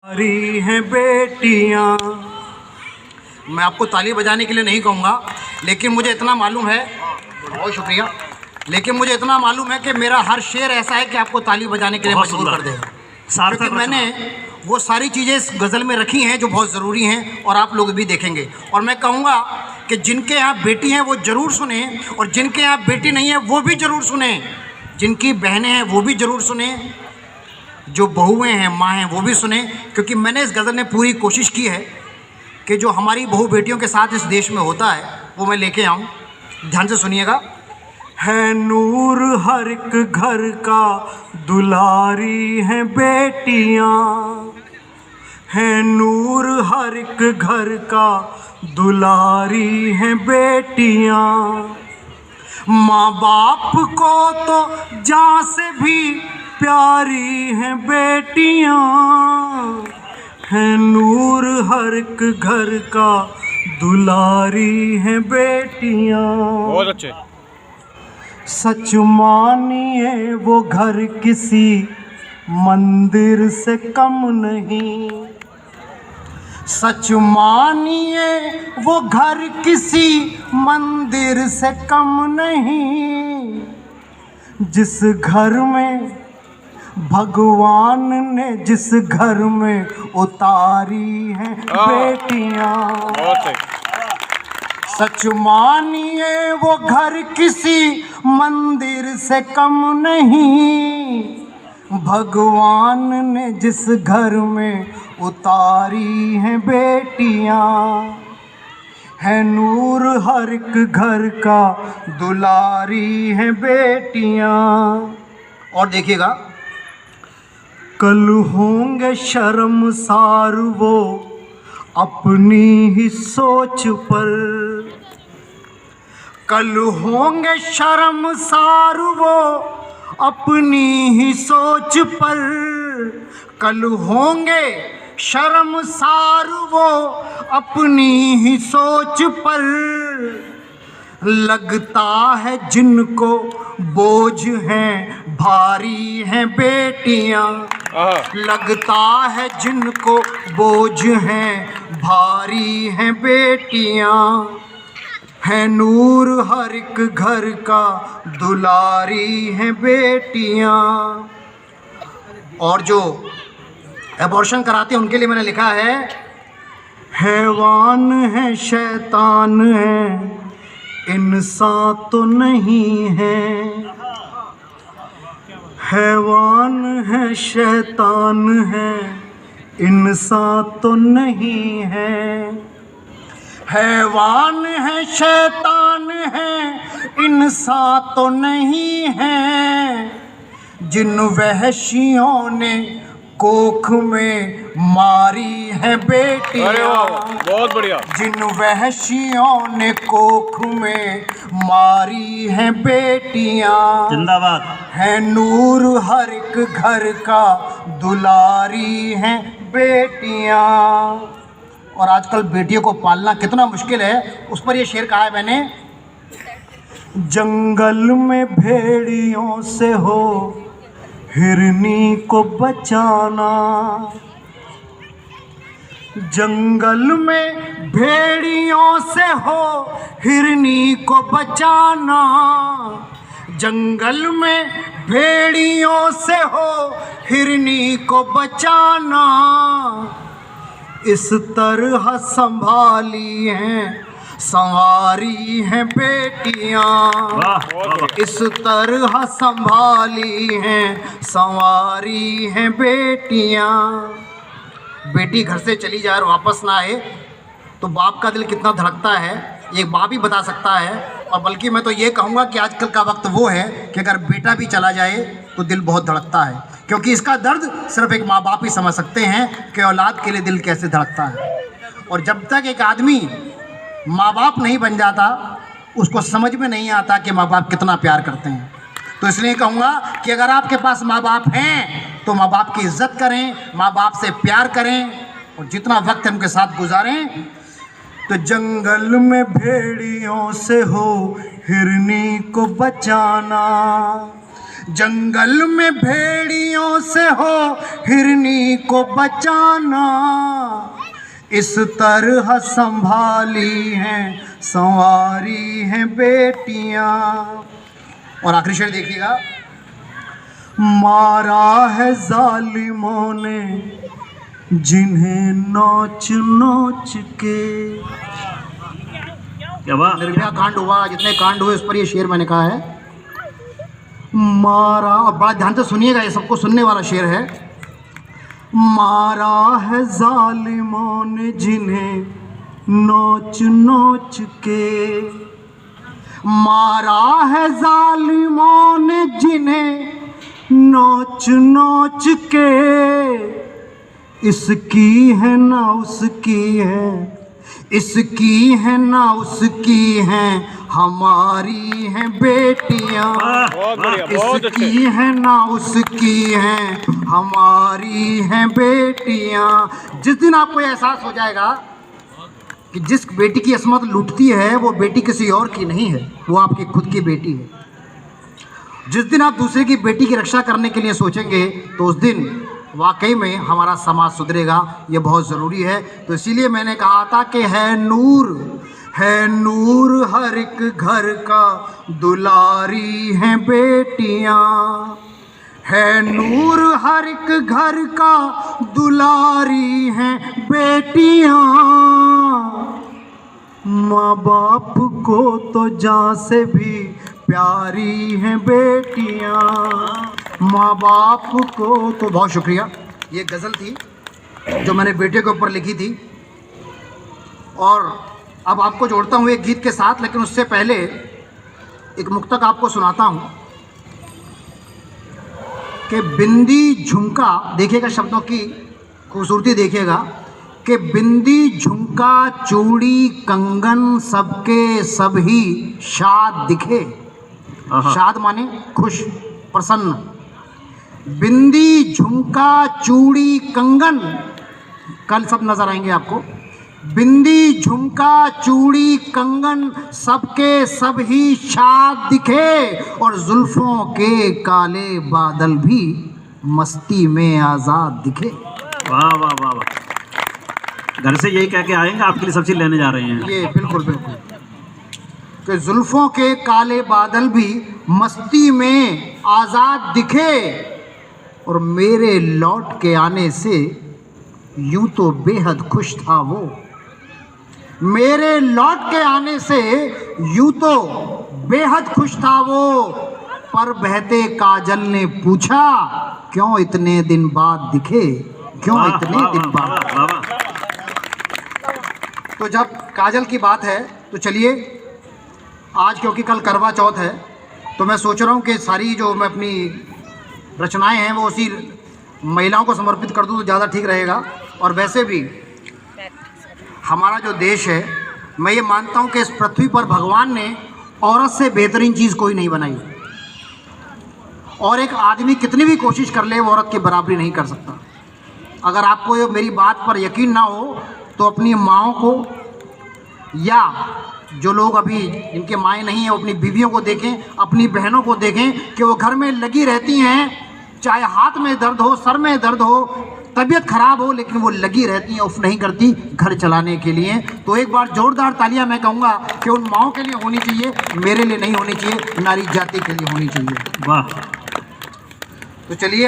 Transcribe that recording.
हरी हैं बेटियां। मैं आपको ताली बजाने के लिए नहीं कहूँगा, लेकिन मुझे इतना मालूम है, बहुत शुक्रिया, लेकिन मुझे इतना मालूम है कि मेरा हर शेर ऐसा है कि आपको ताली बजाने के लिए मजबूर कर देगा। क्योंकि मैंने वो सारी चीज़ें इस गज़ल में रखी हैं जो बहुत ज़रूरी हैं और आप लोग भी देखेंगे। और मैं कहूँगा कि जिनके यहाँ बेटी हैं वो ज़रूर सुने, और जिनके यहाँ बेटी नहीं है वो भी ज़रूर सुने, जिनकी बहनें हैं वो भी ज़रूर सुने, जो बहुएं हैं, माँ हैं, वो भी सुने। क्योंकि मैंने इस गज़ल में पूरी कोशिश की है कि जो हमारी बहू बेटियों के साथ इस देश में होता है वो मैं लेके आऊँ। ध्यान से सुनिएगा। है नूर हर एक घर का, दुलारी हैं बेटियाँ। है नूर हर एक घर का, दुलारी हैं बेटियाँ। माँ बाप को तो जान से भी प्यारी हैं बेटियाँ। हैं नूर हर एक घर का, दुलारी हैं बेटियाँ। बहुत अच्छे। सच मानिए वो घर किसी मंदिर से कम नहीं। सच मानिए वो घर किसी मंदिर से कम नहीं। जिस घर में भगवान ने, जिस घर में उतारी हैं बेटियां। सच मानिए वो घर किसी मंदिर से कम नहीं। भगवान ने जिस घर में उतारी हैं बेटियां। है नूर हर एक घर का, दुलारी हैं बेटियां। और देखिएगा, कल होंगे शर्मसार वो अपनी ही सोच पर। कल होंगे शर्मसार वो अपनी ही सोच पर। कल होंगे शर्मसार वो अपनी ही सोच पर। लगता है जिनको बोझ हैं, भारी हैं बेटियां। लगता है जिनको बोझ हैं, भारी हैं बेटियां। है नूर हर एक घर का, दुलारी हैं बेटियां। और जो एबॉर्शन कराते हैं उनके लिए मैंने लिखा है, हैवान है, शैतान है, इंसान तो नहीं है। हैवान है, शैतान है, इंसान तो नहीं है। हैवान है, शैतान है, इंसान तो नहीं है। जिन वहशियों ने कोख में मारी है बेटियां। बहुत बढ़िया। जिन वहशियों ने कोख में मारी है बेटियां। जिंदाबाद। है नूर हर एक घर का, दुलारी हैं बेटियां। और आजकल बेटियों को पालना कितना मुश्किल है, उस पर ये शेर कहा है मैंने। जंगल में भेड़ियों से हो हिरनी को बचाना। जंगल में भेड़ियों से हो हिरनी को बचाना। जंगल में भेड़ियों से हो हिरनी को बचाना। इस तरह संभाली हैं, संवारी हैं बेटियां। इस तरह संभाली हैं, संवारी हैं बेटियां। बेटी घर से चली जाए और वापस ना आए तो बाप का दिल कितना धड़कता है, एक बाप ही बता सकता है। और बल्कि मैं तो ये कहूँगा कि आजकल का वक्त वो है कि अगर बेटा भी चला जाए तो दिल बहुत धड़कता है, क्योंकि इसका दर्द सिर्फ एक माँ बाप ही समझ सकते हैं कि औलाद के लिए दिल कैसे धड़कता है। और जब तक एक आदमी माँ बाप नहीं बन जाता उसको समझ में नहीं आता कि माँ बाप कितना प्यार करते हैं। तो इसलिए कहूँगा कि अगर आपके पास माँ बाप हैं तो माँ बाप की इज्जत करें, माँ बाप से प्यार करें और जितना वक्त उनके साथ गुजारें। तो जंगल में भेड़ियों से हो हिरनी को बचाना। जंगल में भेड़ियों से हो हिरनी को बचाना, इस तरह संभाली हैं संवारी हैं बेटियां। और आखिरी शेर देखिएगा, मारा है जालिमों ने जिन्हें नोच नोच के। क्या बात, निर्भया कांड हुआ, जितने कांड हुए उस पर ये शेर मैंने कहा है। मारा, बड़ा ध्यान से सुनिएगा, ये सबको सुनने वाला शेर है। मारा है जालिमों ने जिन्हें नोच नोच के, मारा है जालिमों ने जिन्हें नोच नोच के, इसकी है ना उसकी है, इसकी है ना उसकी है, हमारी हैं बेटियां। इसकी है ना उसकी है, हमारी हैं बेटियां। जिस दिन आपको एहसास हो जाएगा कि जिस बेटी की असमत लूटती है वो बेटी किसी और की नहीं है, वो आपकी खुद की बेटी है। जिस दिन आप दूसरे की बेटी की रक्षा करने के लिए सोचेंगे तो उस दिन वाकई में हमारा समाज सुधरेगा। ये बहुत ज़रूरी है। तो इसीलिए मैंने कहा था कि है नूर हर एक घर का, दुलारी हैं बेटियां। है नूर हर एक घर का, दुलारी हैं बेटियां। माँ बाप को तो जान से भी प्यारी हैं बेटियां, माँ बाप को तो। बहुत शुक्रिया। ये गज़ल थी जो मैंने बेटे के ऊपर लिखी थी, और अब आपको जोड़ता हूँ एक गीत के साथ। लेकिन उससे पहले एक मुक्तक आपको सुनाता हूँ कि बिंदी झुमका, देखिएगा शब्दों की खूबसूरती देखिएगा, कि बिंदी झुमका चूड़ी कंगन सबके सब ही शाद दिखे। शाद माने खुश, प्रसन्न। बिंदी झुमका चूड़ी कंगन, कल सब नजर आएंगे आपको। बिंदी झुमका चूड़ी कंगन सबके सब ही शाद दिखे, और जुल्फों के काले बादल भी मस्ती में आज़ाद दिखे। वाह वाह वाह वाह। घर से यही कह के आएंगे, आपके लिए सब चीज़ लेने जा रहे हैं। ये बिल्कुल बिल्कुल, कि जुल्फों के काले बादल भी मस्ती में आज़ाद दिखे, और मेरे लौट के आने से यूं तो बेहद खुश था वो। मेरे लौट के आने से यूं तो बेहद खुश था वो, पर बहते काजल ने पूछा क्यों इतने दिन बाद दिखे, क्यों इतने दिन बाद। तो जब काजल की बात है तो चलिए आज, क्योंकि कल करवा चौथ है, तो मैं सोच रहा हूँ कि सारी जो मैं अपनी रचनाएं हैं वो उसी महिलाओं को समर्पित कर दूँ तो ज़्यादा ठीक रहेगा। और वैसे भी हमारा जो देश है, मैं ये मानता हूँ कि इस पृथ्वी पर भगवान ने औरत से बेहतरीन चीज़ कोई नहीं बनाई, और एक आदमी कितनी भी कोशिश कर ले वो औरत की बराबरी नहीं कर सकता। अगर आपको ये मेरी बात पर यकीन ना हो तो अपनी माँओं को, या जो लोग अभी जिनके माएँ नहीं हैं, वो अपनी बीवियों को देखें, अपनी बहनों को देखें कि वो घर में लगी रहती हैं, चाहे हाथ में दर्द हो, सर में दर्द हो, तबीयत खराब हो, लेकिन वो लगी रहती हैं, उफ नहीं करती घर चलाने के लिए। तो एक बार जोरदार तालियां मैं कहूँगा कि उन माओं के लिए होनी चाहिए, मेरे लिए नहीं होनी चाहिए, नारी जाति के लिए होनी चाहिए। वाह। तो चलिए